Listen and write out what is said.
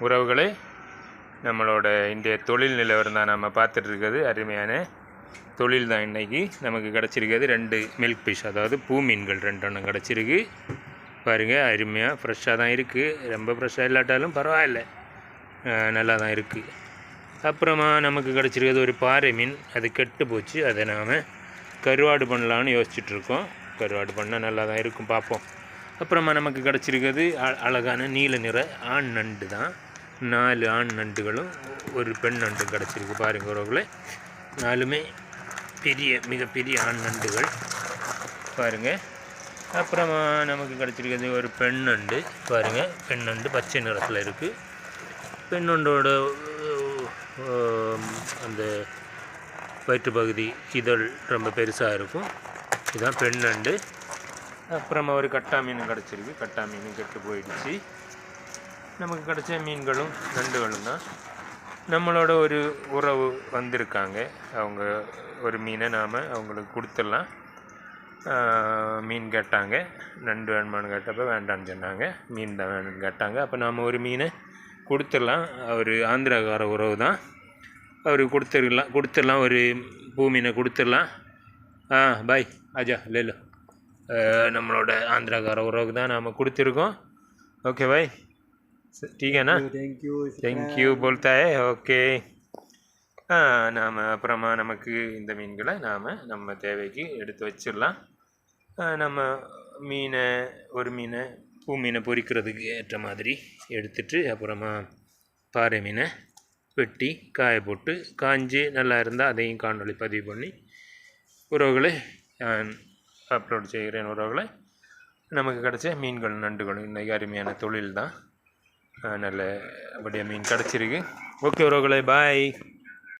உறவுகளே, நம்மளோட இன்றைய தொழில் நிலவரம் தான் நம்ம பார்த்துட்ருக்கிறது. அருமையான தொழில் தான். இன்றைக்கி நமக்கு கிடச்சிருக்கிறது 2 மில்க் ஃபிஷ், அதாவது பூ மீன்கள் 2 எண்ணம் கிடச்சிருக்கு. பாருங்கள், அருமையாக ஃப்ரெஷ்ஷாக தான் இருக்குது. ரொம்ப ஃப்ரெஷ்ஷாக இல்லாட்டாலும் பரவாயில்ல, நல்லா தான் இருக்குது. அப்புறமா நமக்கு கிடச்சிருக்கிறது ஒரு பாறை மீன். அது கெட்டு போச்சு. அதை நாம் கருவாடு பண்ணலான்னு யோசிச்சுட்ருக்கோம். கருவாடு பண்ணால் நல்லா தான் இருக்கும், பார்ப்போம். அப்புறமா நமக்கு கிடச்சிருக்கிறது அழகான நீல நிற ஆண் நண்டு தான். 4 ஆண் நண்டுகளும் ஒரு பெண் நண்டு கிடச்சிருக்கு. பாருங்கள் உறவுகளே, 4மே மிகப்பெரிய ஆண் நண்டுகள் பாருங்கள். அப்புறமா நமக்கு கிடச்சிருக்கிறது ஒரு பெண் நண்டு. பாருங்கள், பெண் நண்டு பச்சை நிறத்தில் இருக்குது. பெண் நண்டோட அந்த வயிற்று பகுதி இதழ் ரொம்ப பெருசாக இருக்கும். இதுதான் பெண் நண்டு. அப்புறமா ஒரு கட்டா மீன் கிடச்சிருக்கு. கட்டா மீன் கெட்டு போயிடுச்சு. நமக்கு கிடச்ச மீன்களும் நண்டுகளும் தான். நம்மளோட ஒரு உறவு வந்திருக்காங்க. அவங்க ஒரு மீனை நாம் அவங்களுக்கு கொடுத்துடலாம். மீன் கேட்டாங்க. நண்டு வேணுமான்னு கேட்டப்போ வேண்டான்னு சொன்னாங்க. மீன் தான் வேணும்னு கேட்டாங்க. அப்போ நாம் ஒரு மீனை கொடுத்துடலாம். அவர் ஆந்திராக்கார உறவு தான். அவருக்கு கொடுத்துடலாம். ஒரு பூ மீனை கொடுத்துடலாம். பாய் ஆஜா லேலோ. நம்மளோட ஆந்திராக்கார உறவுக்கு தான் நாம் கொடுத்துருக்கோம். ஓகே பாய், ठीक है ना? थैंक यू बोलता है. ஓகே. நாம் அப்புறமா நமக்கு இந்த மீன்களை நம்ம தேவைக்கு எடுத்து வச்சிடலாம். நம்ம ஒரு மீனை பூ மீனை பொரிக்கிறதுக்கு ஏற்ற மாதிரி எடுத்துட்டு, அப்புறமா பாறை மீனை வெட்டி காய போட்டு காஞ்சி நல்லா இருந்தால் அதையும் காணொளி பதிவு பண்ணி உறவுகளை அப்லோட் செய்கிறேன். உறவுகளை, நமக்கு கிடச்ச மீன்கள் நண்டுகளும் இன்றைக்கி அருமையான தொழில் தான். நல்லபடியாக மீன் கிடச்சிருக்கு. ஓகே உறவுகளை, பாய்.